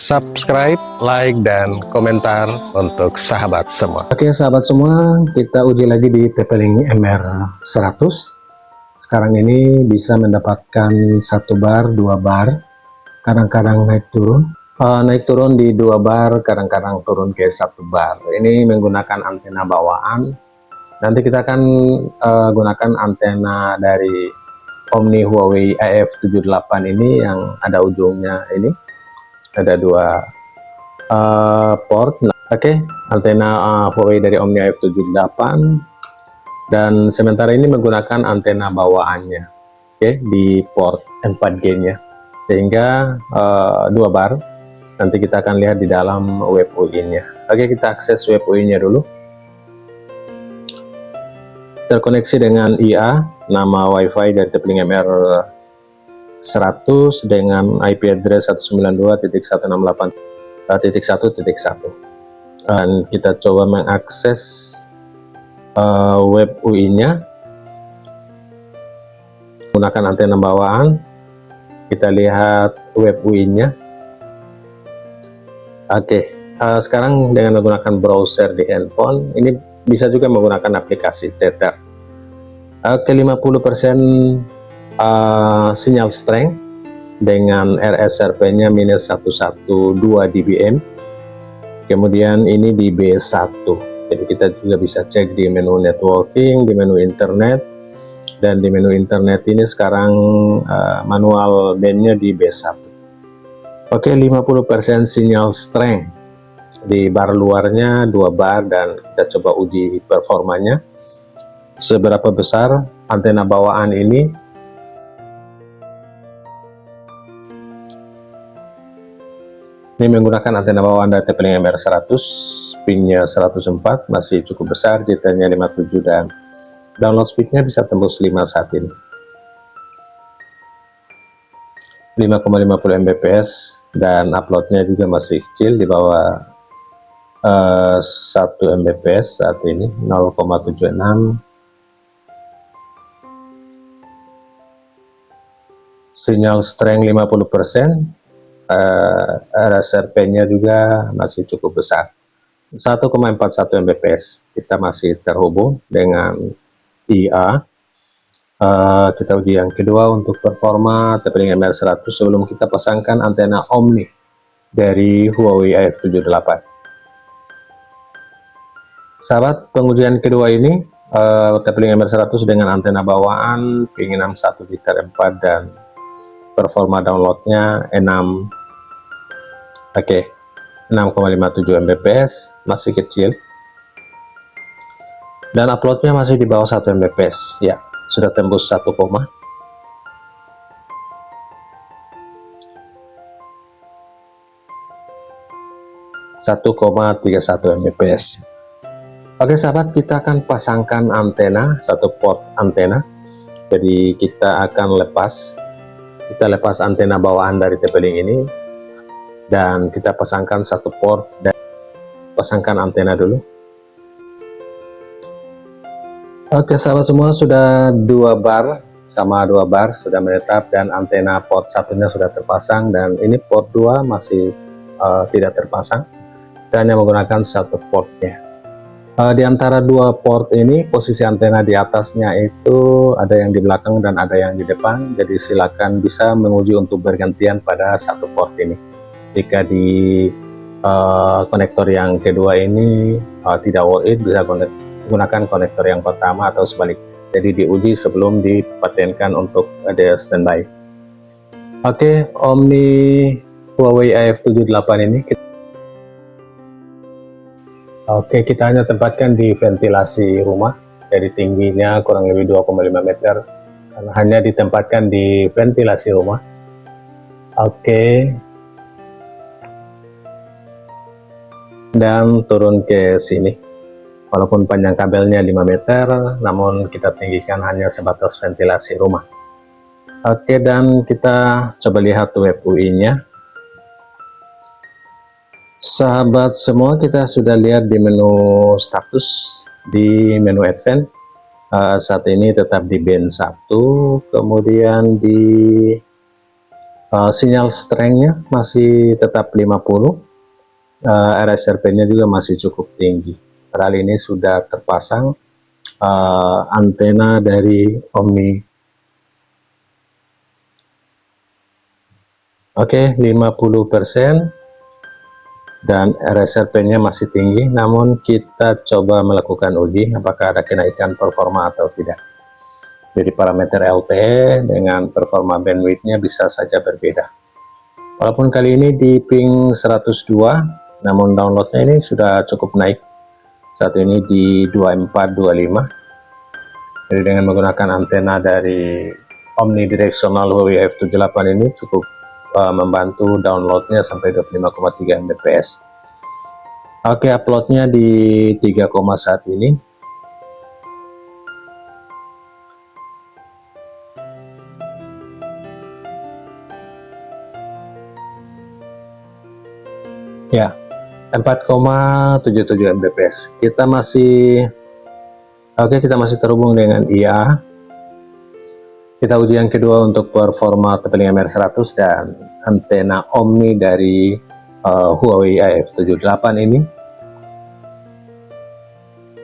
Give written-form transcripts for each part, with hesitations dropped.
subscribe, like, dan komentar untuk sahabat semua. Oke sahabat semua, kita uji lagi di TP-Link MR100. Sekarang ini bisa mendapatkan 1 bar, 2 bar, kadang-kadang naik turun di 2 bar, kadang-kadang turun ke 1 bar. Ini menggunakan antena bawaan. Nanti kita akan gunakan antena dari Omni Huawei AF78 ini yang ada ujungnya ini. Ada 2 port. Oke, antena Huawei dari Omni AF78, dan sementara ini menggunakan antena bawaannya, oke, di port 4G nya, sehingga 2 bar. Nanti kita akan lihat di dalam web UI nya. Oke, kita akses web UI nya dulu. Terkoneksi dengan IA, nama WiFi dari TP-Link MR100 dengan IP address 192.168.1.1. Dan kita coba mengakses web UI-nya menggunakan antena bawaan. Kita lihat web UI-nya. Oke, sekarang dengan menggunakan browser di handphone, ini bisa juga menggunakan aplikasi Tether. Oke, 50% sinyal strength dengan RSRP-nya minus 112 dBm. Kemudian ini di B1. Jadi kita juga bisa cek di menu networking, di menu internet, dan di menu internet ini sekarang manual bandnya di B1. Oke, 50% sinyal strength di bar luarnya 2 bar, dan kita coba uji performanya seberapa besar antena bawaan ini. Ini menggunakan antena bawaan dari TP-Link MR100, pin-nya 104, masih cukup besar, jitter-nya 57, dan download speed-nya bisa tembus 5 saat ini. 5,50 Mbps, dan upload-nya juga masih kecil, di bawah 1 Mbps saat ini, 0,76. Sinyal strength 50%. RSRP-nya juga masih cukup besar, 1,41 Mbps. Kita masih terhubung dengan IA. Kita uji yang kedua untuk performa TP-Link MR100 sebelum kita pasangkan antena Omni dari Huawei AF78. Sahabat, pengujian kedua ini TP-Link MR100 dengan antena bawaan, ping 61 jitter 4, dan performa downloadnya 6. Oke, 6,57 Mbps, masih kecil, dan uploadnya masih di bawah 1 Mbps. Ya, sudah tembus 1,31 Mbps. Oke sahabat, kita akan pasangkan antena, 1 port antena. Jadi kita akan lepas antena bawaan dari TP-Link ini, dan kita pasangkan 1 port dan pasangkan antena dulu. Oke sahabat semua, sudah 2 bar, sama 2 bar sudah menetap, dan antena port 1-nya sudah terpasang, dan ini port 2 masih tidak terpasang. Kita hanya menggunakan 1 portnya. Di antara 2 port ini, posisi antena di atasnya itu ada yang di belakang dan ada yang di depan. Jadi silakan bisa menguji untuk bergantian pada 1 port ini. Jika di konektor yang kedua ini tidak worth it, bisa gunakan konektor yang pertama atau sebaliknya. Jadi diuji sebelum dipatenkan untuk ada standby. Oke, Omni Huawei AF78 ini kita hanya tempatkan di ventilasi rumah. Jadi tingginya kurang lebih 2,5 meter, karena hanya ditempatkan di ventilasi rumah. Oke, dan turun ke sini. Walaupun panjang kabelnya 5 meter, namun kita tinggikan hanya sebatas ventilasi rumah. Oke, dan kita coba lihat web UI-nya. Sahabat semua, kita sudah lihat di menu status, di menu advance. Saat ini tetap di band 1, kemudian di Sinyal strength-nya masih tetap 50, RSRP-nya juga masih cukup tinggi. Padahal ini sudah terpasang antena dari Omni. Oke, 50% dan RSRP-nya masih tinggi, namun kita coba melakukan uji apakah ada kenaikan performa atau tidak. Jadi parameter LTE dengan performa bandwidth-nya bisa saja berbeda. Walaupun kali ini di ping 102, namun downloadnya ini sudah cukup naik. Saat ini di 2425. Jadi dengan menggunakan antena dari omnidirectional Huawei F78 ini cukup membantu downloadnya sampai 25,3 Mbps. Oke, uploadnya di 3, saat ini. Ya, 4,77 Mbps. Kita masih terhubung dengan IA. Kita uji yang kedua untuk performa TP-Link MR100 dan antena Omni dari Huawei AF78 ini.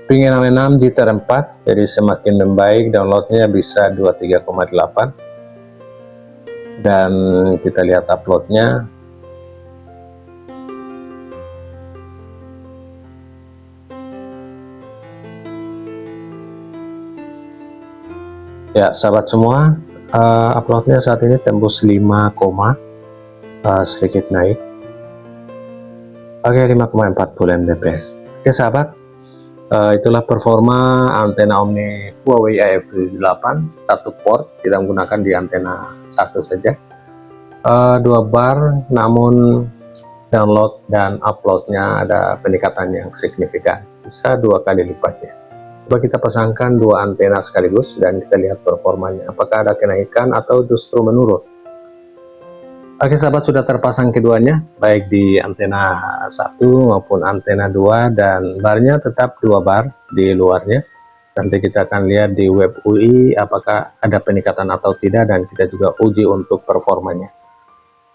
Ping 66 jitter 4, jadi semakin membaik, downloadnya bisa 23,8. Dan kita lihat uploadnya. Ya, sahabat semua, uploadnya saat ini tembus 5, sedikit naik. Oke, 5,40 Mbps. Oke sahabat, itulah performa antena Omni Huawei AF78. Satu port, kita menggunakan di antena satu saja. 2 bar, namun download dan uploadnya ada peningkatan yang signifikan, bisa 2 kali lipatnya. Coba kita pasangkan 2 antena sekaligus dan kita lihat performanya, apakah ada kenaikan atau justru menurun. Oke sahabat, sudah terpasang keduanya, baik di antena 1 maupun antena 2, dan barnya tetap 2 bar di luarnya. Nanti kita akan lihat di web UI apakah ada peningkatan atau tidak, dan kita juga uji untuk performanya.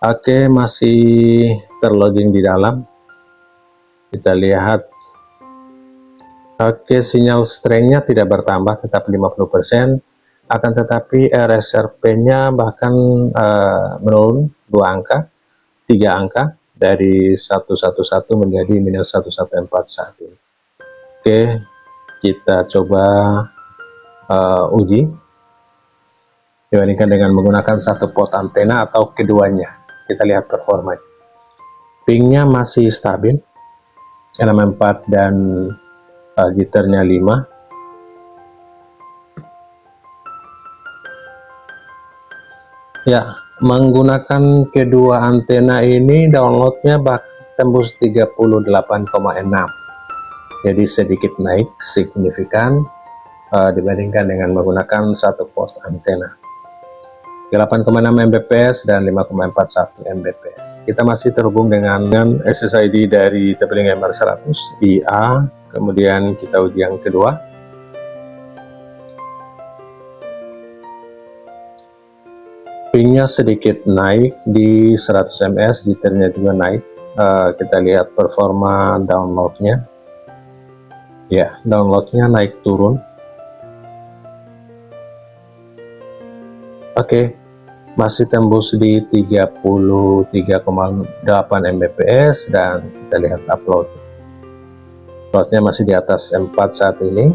Oke, masih terloading di dalam. Kita lihat. Oke, sinyal strength-nya tidak bertambah, tetap 50%, akan tetapi RSRP-nya bahkan menurun 2 angka, 3 angka, dari 111 menjadi -114 saat ini. Oke, kita coba uji, dibandingkan dengan menggunakan satu port antena atau keduanya. Kita lihat performanya. Pingnya masih stabil, 64 dan jitternya 5. Ya, menggunakan kedua antena ini downloadnya bahkan tembus 38,6. Jadi sedikit naik signifikan dibandingkan dengan menggunakan satu port antena. 8,6 Mbps dan 5,41 Mbps. Kita masih terhubung dengan SSID dari TP-Link MR100 IA. Kemudian kita uji yang kedua. Pingnya sedikit naik di 100 ms, jitternya juga naik. Kita lihat performa downloadnya. Ya, downloadnya naik turun. Oke, masih tembus di 33,8 Mbps, dan kita lihat uploadnya. Uploadnya masih di atas 4 saat ini.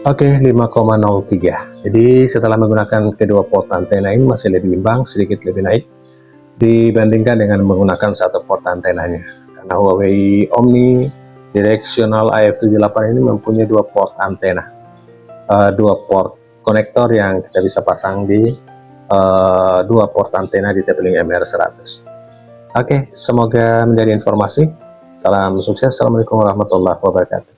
Oke, 5,03. Jadi setelah menggunakan kedua port antena ini masih lebih imbang, sedikit lebih naik dibandingkan dengan menggunakan satu port antenanya. Karena Huawei Omni Directional AF78 ini mempunyai 2 port antena. 2 port konektor yang kita bisa pasang di 2 port antena di TP-Link MR100. Oke, semoga menjadi informasi. Salam sukses. Assalamualaikum warahmatullahi wabarakatuh.